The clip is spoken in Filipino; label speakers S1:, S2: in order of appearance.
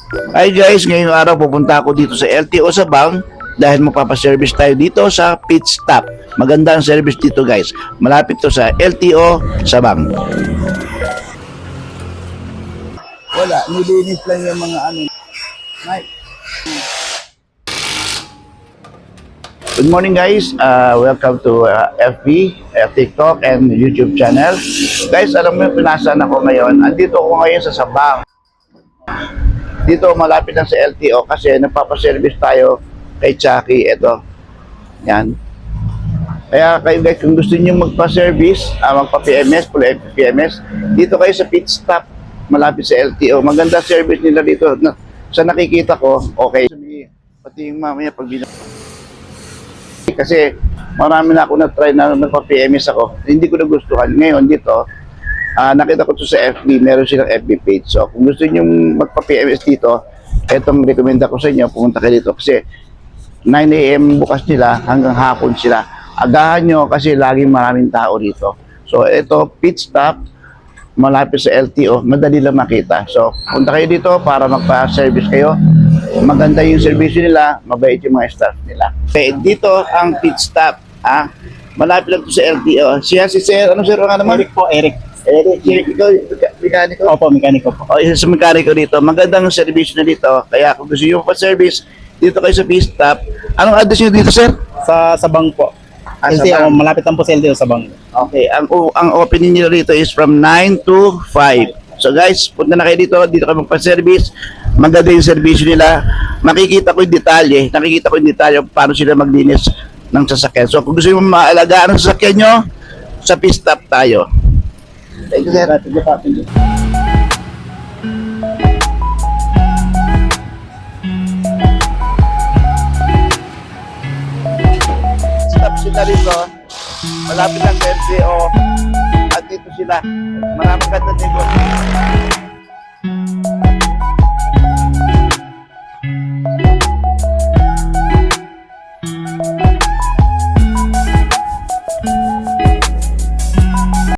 S1: Hi guys, ngayong araw pupunta ako dito sa LTO Sabang dahil magpapaservice tayo dito sa pit stop. Maganda ang service dito guys. Malapit to sa LTO Sabang. Wala, nilinis lang yung mga ano. Mike. Good morning guys, welcome to FB, TikTok and YouTube channel. Guys, alam mo yung pinasaan ako ngayon. Andito ako ngayon sa Sabang. Dito malapit lang sa LTO kasi nagpapaservice tayo kay Chucky. Ito. Yan. Kaya kayo guys, kung gusto niyo magpa-service, magpa-PMS, full PMS, dito kayo sa pit stop malapit sa LTO. Maganda service nila dito. Sa nakikita ko, okay. Pati yung mamaya pag kasi marami na ako na-try na magpa-PMS ako. Hindi ko nagustuhan. Ngayon dito, nakita ko to sa FB, meron silang FB page. So, kung gusto niyo magpa-PMS dito, etong recommend ko sa inyo, pumunta kayo dito. Kasi 9 AM bukas nila hanggang hapon sila. Agahan nyo kasi laging maraming tao dito. So, ito, pit stop, malapit sa LTO, madali lang makita. So, punta kayo dito para magpa-service kayo. Maganda yung service nila, mabait yung mga staff nila. Okay, dito ang pit stop. Malapit lang to sa LTO. Si Sir, ano sir, ano naman?
S2: Eric po, Eric.
S1: Ikaw, mekaniko?
S2: Opo, mekaniko po.
S1: O, isa sa mekaniko dito. Magandang service na dito. Kaya kung gusto nyo pa-service, dito kayo sa pit stop. Anong address nyo dito, sir?
S2: Sa Sabang po.
S1: Sabang.
S2: Malapit lang po sa LTO Sabang.
S1: Okay, ang opening nila dito is from 9 to 5. So guys, punta na kayo dito kayo magpa-service. Maganda yung service nila. Nakikita ko yung detalye paano sila maglinis ng sasakyan. So kung gusto nyo maalagaan ang sasakyan nyo, sa pit stop tayo. Thank you, sir. Stop sila dito. Malapit lang sa LTO. At dito sila. Maraming ganda dito.